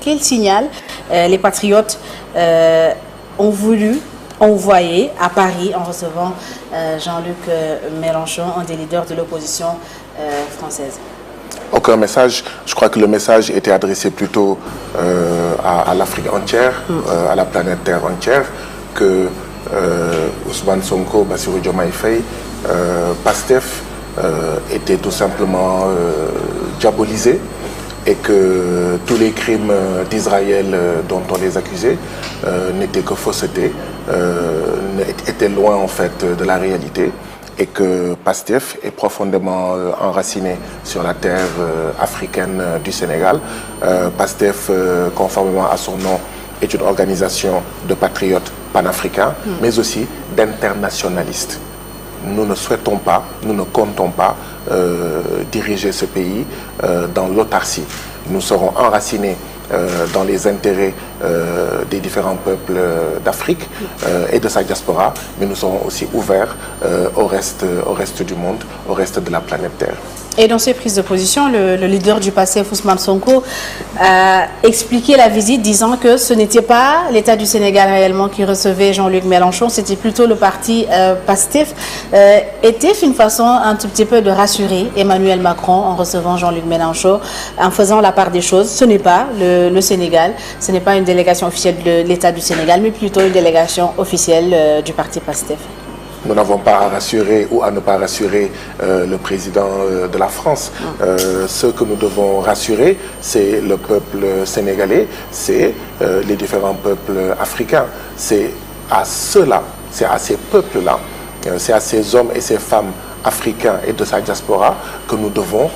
Quel signal les patriotes ont voulu envoyer à Paris en recevant Jean-Luc Mélenchon, un des leaders de l'opposition française? Aucun message. Je crois que le message était adressé plutôt à l'Afrique entière, à la planète Terre entière, que Ousmane Sonko, Bassirou Diomaye Faye, Pastef était tout simplement diabolisé, et que tous les crimes d'Israël dont on les accusait n'étaient que fausseté, étaient loin en fait de la réalité, et que Pastef est profondément enraciné sur la terre africaine du Sénégal. Pastef, conformément à son nom, est une organisation de patriotes panafricains, mais aussi d'internationalistes. Nous ne souhaitons pas, nous ne comptons pas diriger ce pays dans l'autarcie. Nous serons enracinés dans les intérêts des différents peuples d'Afrique et de sa diaspora, mais nous serons aussi ouverts au reste du monde, au reste de la planète Terre. Et dans ces prises de position, le leader du PASTEF, Ousmane Sonko, a expliqué la visite disant que ce n'était pas l'État du Sénégal réellement qui recevait Jean-Luc Mélenchon, c'était plutôt le parti PASTEF. Était-ce une façon un tout petit peu de rassurer Emmanuel Macron en recevant Jean-Luc Mélenchon, en faisant la part des choses? Ce n'est pas le Sénégal, ce n'est pas une délégation officielle de l'État du Sénégal, mais plutôt une délégation officielle du parti PASTEF. Nous n'avons pas à rassurer ou à ne pas rassurer le président de la France. Ce que nous devons rassurer, c'est le peuple sénégalais, c'est les différents peuples africains. C'est à ceux-là, c'est à ces peuples-là, c'est à ces hommes et ces femmes africains et de sa diaspora que nous devons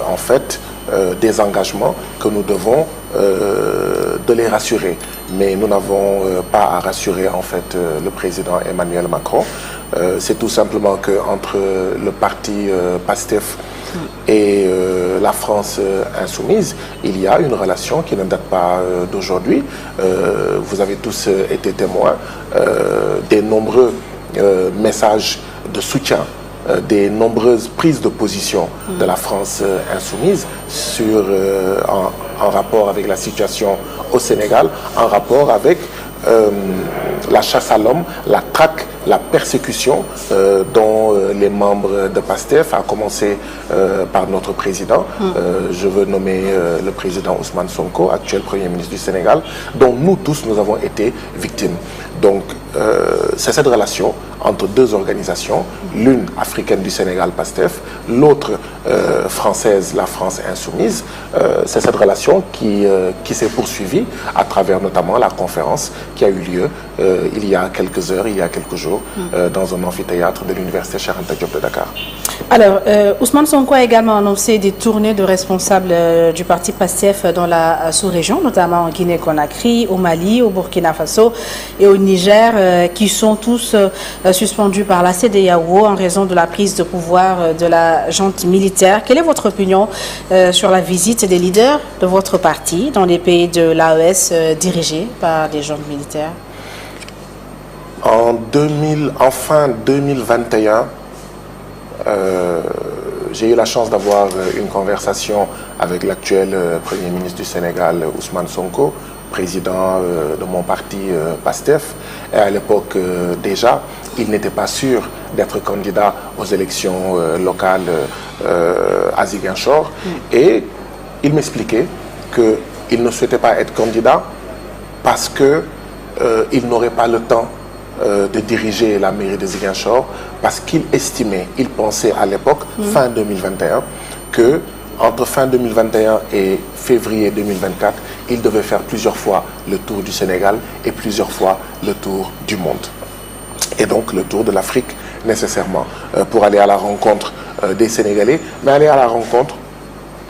en fait des engagements, que nous devons de les rassurer. Mais nous n'avons pas à rassurer en fait le président Emmanuel Macron. C'est tout simplement qu'entre le parti PASTEF et la France insoumise, il y a une relation qui ne date pas d'aujourd'hui. Vous avez tous été témoins des nombreux messages de soutien, des nombreuses prises de position de la France insoumise en rapport avec la situation au Sénégal, en rapport avec la chasse à l'homme, la traque, la persécution dont les membres de PASTEF, à commencer par notre président, je veux nommer le président Ousmane Sonko, actuel Premier ministre du Sénégal, dont nous tous, nous avons été victimes. Donc, c'est cette relation entre deux organisations, l'une africaine du Sénégal, PASTEF, l'autre française, la France insoumise. C'est cette relation qui s'est poursuivie à travers notamment la conférence qui a eu lieu il y a quelques heures, il y a quelques jours, dans un amphithéâtre de l'université Cheikh Anta Diop de Dakar. Alors, Ousmane Sonko a également annoncé des tournées de responsables du parti PASTEF dans la sous-région, notamment en Guinée-Conakry, au Mali, au Burkina Faso et au Niger, qui sont tous suspendus par la CEDEAO en raison de la prise de pouvoir de la junte militaire. Quelle est votre opinion sur la visite des leaders de votre parti dans les pays de l'AES dirigés par des juntes militaires? En fin 2021, j'ai eu la chance d'avoir une conversation avec l'actuel Premier ministre du Sénégal, Ousmane Sonko, président de mon parti PASTEF. Et à l'époque déjà, il n'était pas sûr d'être candidat aux élections locales à Ziguinchor. Et il m'expliquait qu'il ne souhaitait pas être candidat parce qu'il n'aurait pas le temps de diriger la mairie de Ziguinchor, parce qu'il estimait, il pensait à l'époque, fin 2021, que entre fin 2021 et février 2024, il devait faire plusieurs fois le tour du Sénégal et plusieurs fois le tour du monde. Et donc le tour de l'Afrique nécessairement, pour aller à la rencontre des Sénégalais, mais aller à la rencontre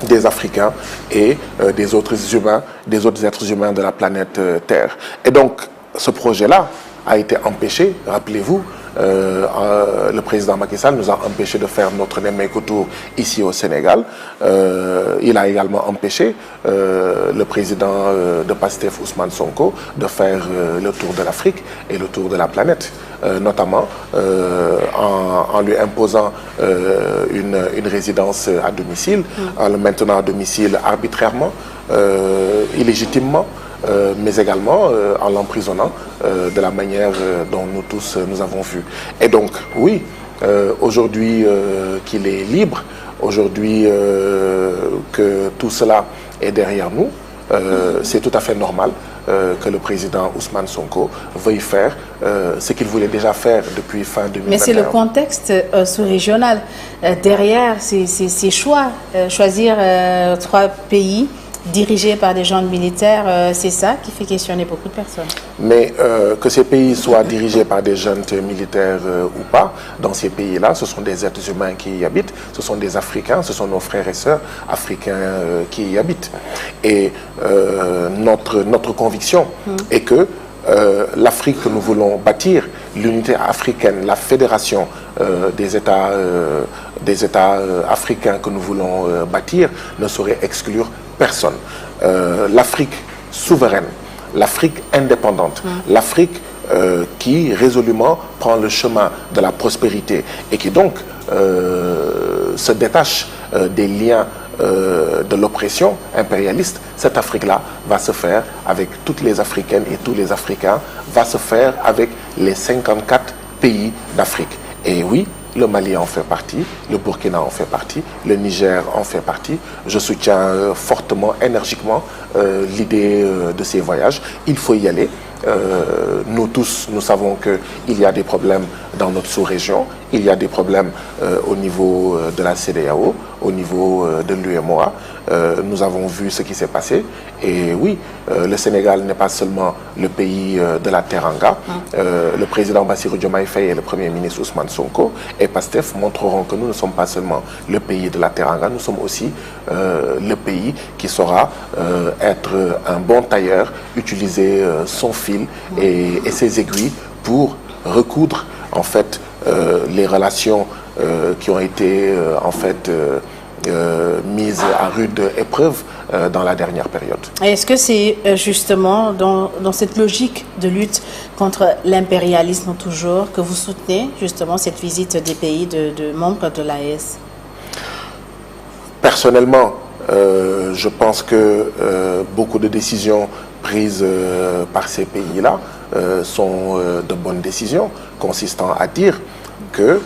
des Africains et des autres humains, des autres êtres humains de la planète Terre. Et donc ce projet-là a été empêché, rappelez-vous, le président Macky Sall nous a empêché de faire notre Nemmeeku Tour ici au Sénégal. Il a également empêché le président de PASTEF, Ousmane Sonko, de faire le tour de l'Afrique et le tour de la planète. notamment en lui imposant une résidence à domicile, en le maintenant à domicile arbitrairement, illégitimement, mais également en l'emprisonnant de la manière dont nous tous nous avons vu. Et donc, oui, aujourd'hui qu'il est libre, aujourd'hui que tout cela est derrière nous, c'est tout à fait normal que le président Ousmane Sonko veuille faire ce qu'il voulait déjà faire depuis fin 2021. Mais c'est le contexte sous-régional. Derrière ces choix, choisir 3 pays dirigés par des gens militaires, c'est ça qui fait questionner beaucoup de personnes. Mais que ces pays soient dirigés par des jeunes militaires ou pas, dans ces pays-là, ce sont des êtres humains qui y habitent, ce sont des Africains, ce sont nos frères et sœurs africains qui y habitent. Et notre conviction est que l'Afrique que nous voulons bâtir, l'unité africaine, la fédération des États africains que nous voulons bâtir ne saurait exclure personne. L'Afrique souveraine, l'Afrique indépendante, l'Afrique qui résolument prend le chemin de la prospérité et qui donc se détache des liens de l'oppression impérialiste, cette Afrique-là va se faire avec toutes les Africaines et tous les Africains, va se faire avec les 54 pays d'Afrique. Et oui, le Mali en fait partie, le Burkina en fait partie, le Niger en fait partie. Je soutiens fortement, énergiquement l'idée de ces voyages. Il faut y aller. Nous tous, nous savons qu'il y a des problèmes dans notre sous-région, il y a des problèmes au niveau de la CEDEAO, au niveau de l'UEMOA. Nous avons vu ce qui s'est passé. Et oui, le Sénégal n'est pas seulement le pays de la Teranga. Le président Bassirou Diomaye Faye et le premier ministre Ousmane Sonko et PASTEF montreront que nous ne sommes pas seulement le pays de la Teranga, nous sommes aussi le pays qui saura être un bon tailleur, utiliser son fil et ses aiguilles pour recoudre en fait les relations qui ont été en fait mise à rude épreuve dans la dernière période. Est-ce que c'est justement dans cette logique de lutte contre l'impérialisme toujours que vous soutenez justement cette visite des pays de membres de l'AES? Personnellement, je pense que beaucoup de décisions prises par ces pays-là sont de bonnes décisions, consistant à dire que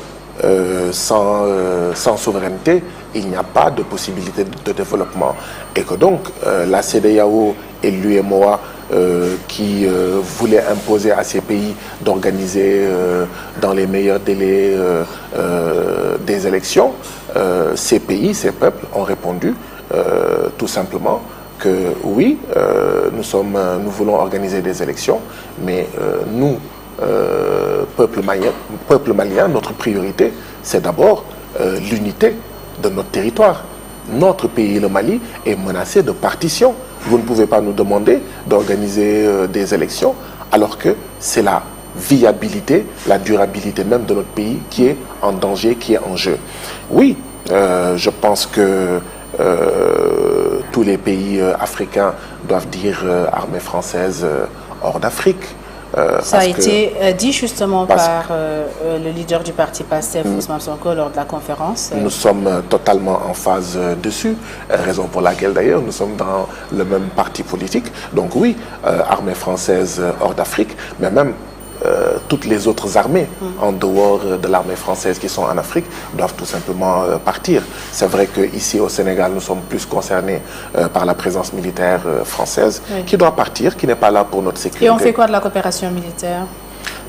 sans souveraineté, il n'y a pas de possibilité de développement. Et que donc, la CEDEAO et l'UEMOA qui voulaient imposer à ces pays d'organiser dans les meilleurs délais des élections, ces pays, ces peuples ont répondu tout simplement que oui, nous voulons organiser des élections, mais nous, peuple malien, notre priorité, c'est d'abord l'unité de notre territoire. Notre pays, le Mali, est menacé de partition. Vous ne pouvez pas nous demander d'organiser des élections alors que c'est la viabilité, la durabilité même de notre pays qui est en danger, qui est en jeu. Oui, je pense que tous les pays africains doivent dire armée française hors d'Afrique. Ça a été dit justement par le leader du parti PASTEF, Ousmane Sonko, lors de la conférence. Nous sommes totalement en phase dessus, raison pour laquelle d'ailleurs nous sommes dans le même parti politique. Donc oui, armée française hors d'Afrique, mais même toutes les autres armées en dehors de l'armée française qui sont en Afrique doivent tout simplement partir. C'est vrai qu'ici au Sénégal, nous sommes plus concernés par la présence militaire française qui doit partir, qui n'est pas là pour notre sécurité. Et on fait quoi de la coopération militaire?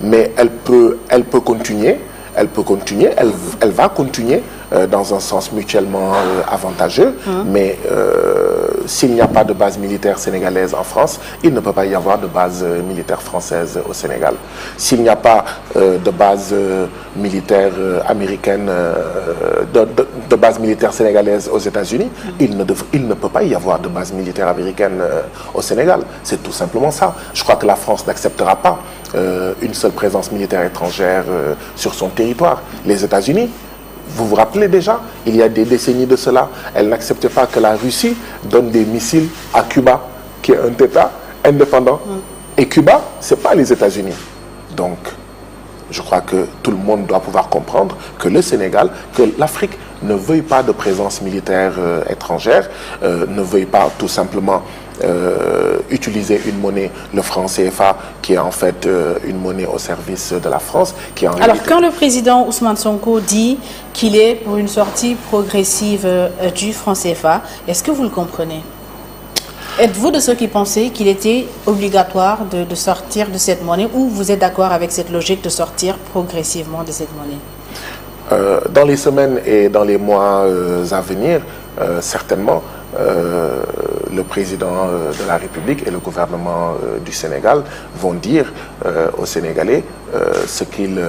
Mais elle peut continuer. Elle peut continuer, elle va continuer dans un sens mutuellement avantageux, mais s'il n'y a pas de base militaire sénégalaise en France, il ne peut pas y avoir de base militaire française au Sénégal. S'il n'y a pas de base militaire américaine, de base militaire sénégalaise aux États-Unis, il ne peut pas y avoir de base militaire américaine au Sénégal. C'est tout simplement ça. Je crois que la France n'acceptera pas une seule présence militaire étrangère sur son territoire. Les États-Unis, vous vous rappelez déjà, il y a des décennies de cela, elle n'acceptait pas que la Russie donne des missiles à Cuba, qui est un État indépendant. Et Cuba, ce n'est pas les États-Unis. Donc, je crois que tout le monde doit pouvoir comprendre que le Sénégal, que l'Afrique ne veuille pas de présence militaire étrangère, ne veuille pas tout simplement utiliser une monnaie, le franc CFA, qui est en fait une monnaie au service de la France. Qui est en Alors, quand le président Ousmane Sonko dit qu'il est pour une sortie progressive du franc CFA, est-ce que vous le comprenez? Êtes-vous de ceux qui pensaient qu'il était obligatoire de sortir de cette monnaie, ou vous êtes d'accord avec cette logique de sortir progressivement de cette monnaie? Dans les semaines et dans les mois à venir, certainement, le président de la République et le gouvernement du Sénégal vont dire aux Sénégalais ce qu'ils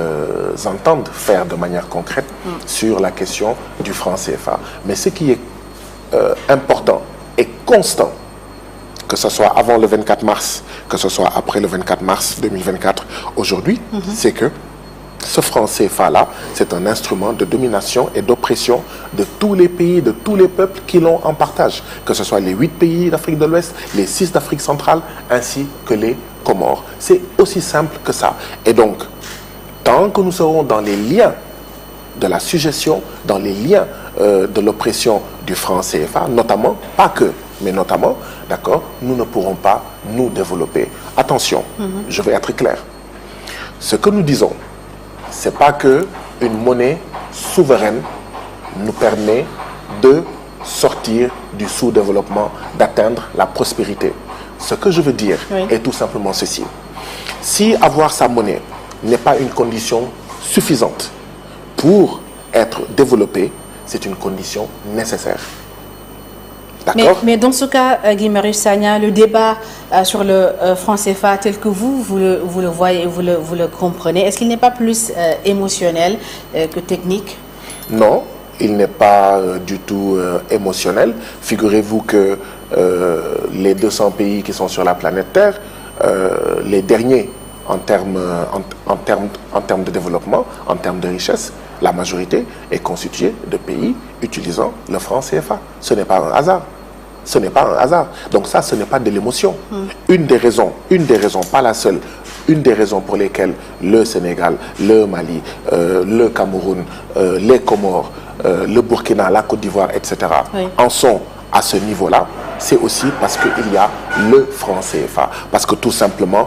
entendent faire de manière concrète sur la question du franc CFA. Mais ce qui est important et constant, que ce soit avant le 24 mars, que ce soit après le 24 mars 2024, aujourd'hui, c'est que ce franc CFA-là, c'est un instrument de domination et d'oppression de tous les pays, de tous les peuples qui l'ont en partage, que ce soit les 8 pays d'Afrique de l'Ouest, les 6 d'Afrique centrale, ainsi que les Comores. C'est aussi simple que ça. Et donc, tant que nous serons dans les liens de la suggestion, dans les liens de l'oppression du franc CFA, notamment, pas que, mais notamment, d'accord, nous ne pourrons pas nous développer. Attention, je vais être clair. Ce que nous disons, c'est pas que une monnaie souveraine nous permet de sortir du sous-développement, d'atteindre la prospérité. Ce que je veux dire est tout simplement ceci. Si avoir sa monnaie n'est pas une condition suffisante pour être développé, c'est une condition nécessaire. Mais dans ce cas, Guy Marius Sagna, le débat sur le franc CFA tel que vous le voyez, vous le comprenez, est-ce qu'il n'est pas plus émotionnel que technique? Non, il n'est pas du tout émotionnel. Figurez-vous que les 200 pays qui sont sur la planète Terre, les derniers en termes de développement, en termes de richesse, la majorité est constituée de pays utilisant le franc CFA. Ce n'est pas un hasard. Ce n'est pas un hasard. Donc ça, ce n'est pas de l'émotion. Une des raisons, pas la seule, une des raisons pour lesquelles le Sénégal, le Mali, le Cameroun, les Comores, le Burkina, la Côte d'Ivoire, etc., en sont à ce niveau-là, c'est aussi parce qu'il y a le franc CFA. Parce que tout simplement,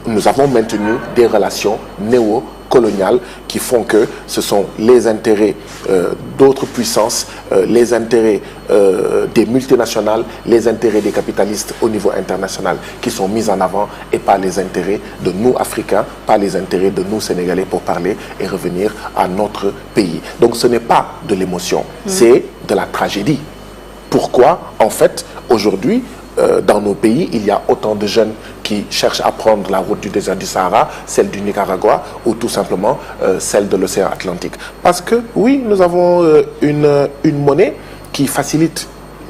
nous avons maintenu des relations néo-coloniales qui font que ce sont les intérêts d'autres puissances, les intérêts des multinationales, les intérêts des capitalistes au niveau international qui sont mis en avant, et pas les intérêts de nous Africains, pas les intérêts de nous Sénégalais, pour parler et revenir à notre pays. Donc ce n'est pas de l'émotion, c'est de la tragédie. Pourquoi, en fait, aujourd'hui, dans nos pays, il y a autant de jeunes qui cherchent à prendre la route du désert du Sahara, celle du Nicaragua, ou tout simplement celle de l'océan Atlantique? Parce que, oui, nous avons une monnaie qui facilite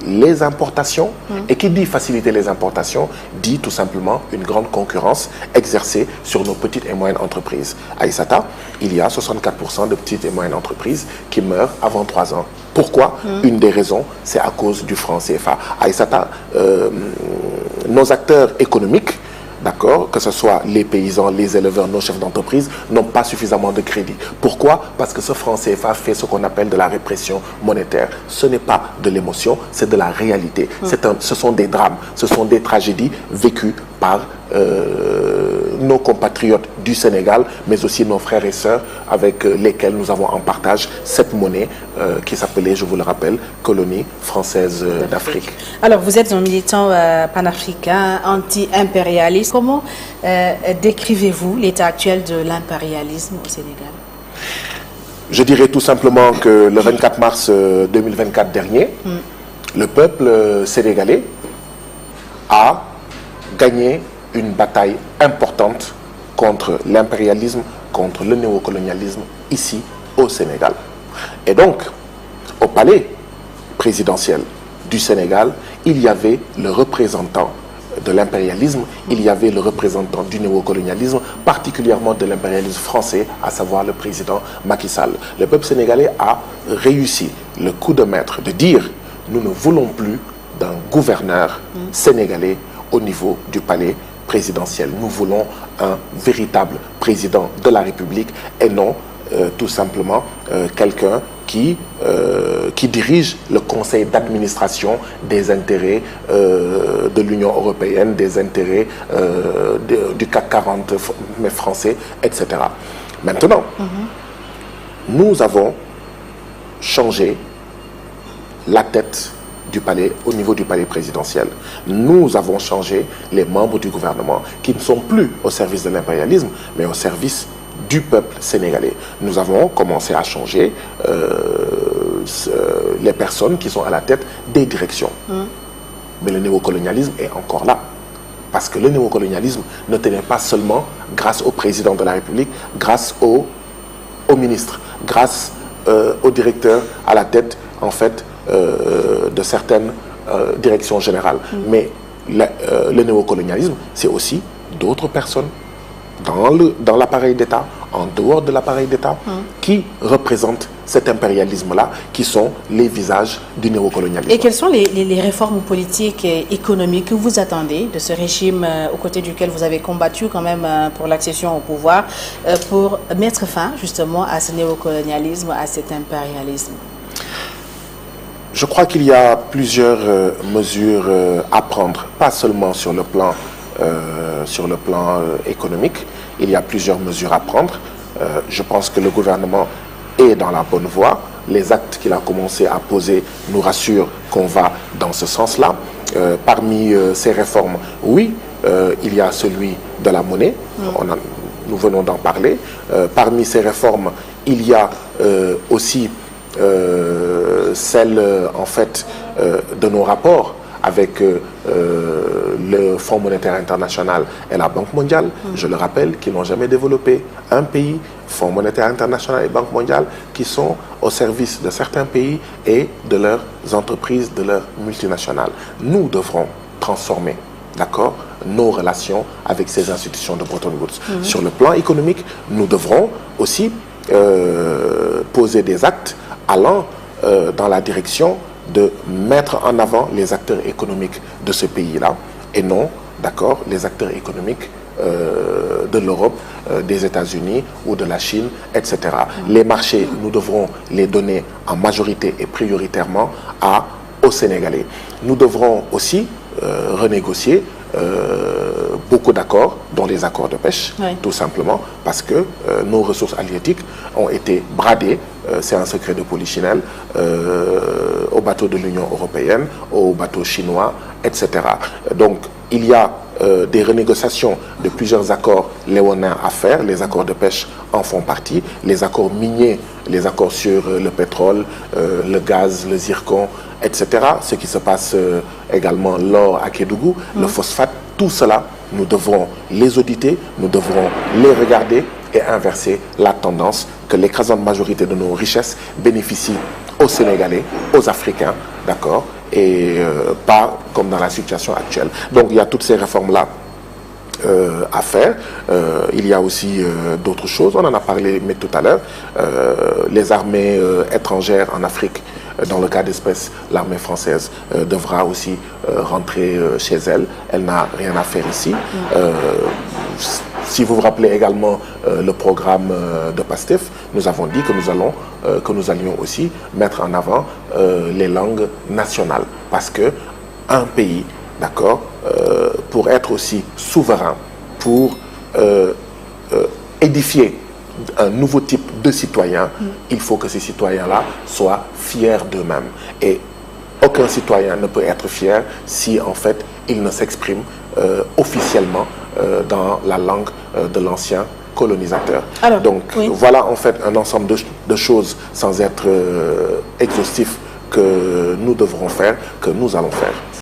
les importations, et qui dit faciliter les importations, dit tout simplement une grande concurrence exercée sur nos petites et moyennes entreprises. À Issata, il y a 64% de petites et moyennes entreprises qui meurent avant 3 ans. Pourquoi? Une des raisons, c'est à cause du franc CFA. À Issata, nos acteurs économiques, d'accord, que ce soit les paysans, les éleveurs, nos chefs d'entreprise, n'ont pas suffisamment de crédit. Pourquoi? Parce que ce franc CFA fait ce qu'on appelle de la répression monétaire. Ce n'est pas de l'émotion, c'est de la réalité. Ce sont des drames, ce sont des tragédies vécues par nos compatriotes du Sénégal, mais aussi nos frères et sœurs avec lesquels nous avons en partage cette monnaie qui s'appelait, je vous le rappelle, colonie française d'Afrique. Alors, vous êtes un militant panafricain, anti-impérialiste. Comment décrivez-vous l'état actuel de l'impérialisme au Sénégal? Je dirais tout simplement que le 24 mars 2024 dernier, le peuple sénégalais a gagné une bataille importante contre l'impérialisme, contre le néocolonialisme ici au Sénégal. Et donc, au palais présidentiel du Sénégal, il y avait le représentant de l'impérialisme, il y avait le représentant du néocolonialisme, particulièrement de l'impérialisme français, à savoir le président Macky Sall. Le peuple sénégalais a réussi le coup de maître de dire « nous ne voulons plus d'un gouverneur sénégalais au niveau du palais présidentiel. Nous voulons un véritable président de la République et non tout simplement quelqu'un qui dirige le conseil d'administration des intérêts de l'Union européenne, des intérêts du CAC 40 mais français, etc. Maintenant, nous avons changé la tête du palais, au niveau du palais présidentiel. Nous avons changé les membres du gouvernement qui ne sont plus au service de l'impérialisme, mais au service du peuple sénégalais. Nous avons commencé à changer les personnes qui sont à la tête des directions. Mais le néocolonialisme est encore là. Parce que le néocolonialisme ne tenait pas seulement grâce au président de la République, grâce au ministre, grâce au directeur à la tête, en fait, de certaines directions générales. Mais le néocolonialisme, c'est aussi d'autres personnes dans l'appareil d'État, en dehors de l'appareil d'État, qui représentent cet impérialisme-là, qui sont les visages du néocolonialisme. Et quelles sont les réformes politiques et économiques que vous attendez de ce régime aux côtés duquel vous avez combattu quand même pour l'accession au pouvoir, pour mettre fin justement à ce néocolonialisme, à cet impérialisme? Je crois qu'il y a plusieurs mesures à prendre, pas seulement sur le plan économique. Il y a plusieurs mesures à prendre. Je pense que le gouvernement est dans la bonne voie. Les actes qu'il a commencé à poser nous rassurent qu'on va dans ce sens-là. Parmi ces réformes, oui, il y a celui de la monnaie. Nous venons d'en parler. Parmi ces réformes, il y a aussi celle, en fait, de nos rapports avec le Fonds monétaire international et la Banque mondiale. Je le rappelle, qui n'ont jamais développé un pays, Fonds monétaire international et Banque mondiale, qui sont au service de certains pays et de leurs entreprises, de leurs multinationales. Nous devrons transformer, d'accord, nos relations avec ces institutions de Bretton Woods. Sur le plan économique, nous devrons aussi poser des actes allant dans la direction de mettre en avant les acteurs économiques de ce pays-là et non, d'accord, les acteurs économiques de l'Europe, des États-Unis ou de la Chine, etc. Les marchés, nous devrons les donner en majorité et prioritairement aux Sénégalais. Nous devrons aussi renégocier beaucoup d'accords, dont les accords de pêche, tout simplement, parce que nos ressources halieutiques ont été bradées, c'est un secret de polichinelle, aux bateaux de l'Union européenne, aux bateaux chinois, etc. Donc, il y a des renégociations de plusieurs accords léonins à faire. Les accords de pêche en font partie. Les accords miniers, les accords sur le pétrole, le gaz, le zircon, etc. Ce qui se passe également, l'or à Kédougou, le phosphate, tout cela, nous devrons les auditer, nous devrons les regarder et inverser la tendance que l'écrasante majorité de nos richesses bénéficient aux Sénégalais, aux Africains, d'accord, et pas comme dans la situation actuelle. Donc il y a toutes ces réformes-là à faire. Il y a aussi d'autres choses, on en a parlé mais tout à l'heure, les armées étrangères en Afrique. Dans le cas d'espèce, l'armée française devra aussi rentrer chez elle. Elle n'a rien à faire ici. Si vous vous rappelez également le programme de PASTEF, nous avons dit que nous allions aussi mettre en avant les langues nationales. Parce que un pays, d'accord, pour être aussi souverain, pour édifier un nouveau type de citoyen, il faut que ces citoyens-là soient fiers d'eux-mêmes. Et aucun citoyen ne peut être fier si, en fait, il ne s'exprime officiellement dans la langue de l'ancien colonisateur. Alors, donc, voilà, en fait, un ensemble de choses, sans être exhaustif, que nous devrons faire, que nous allons faire.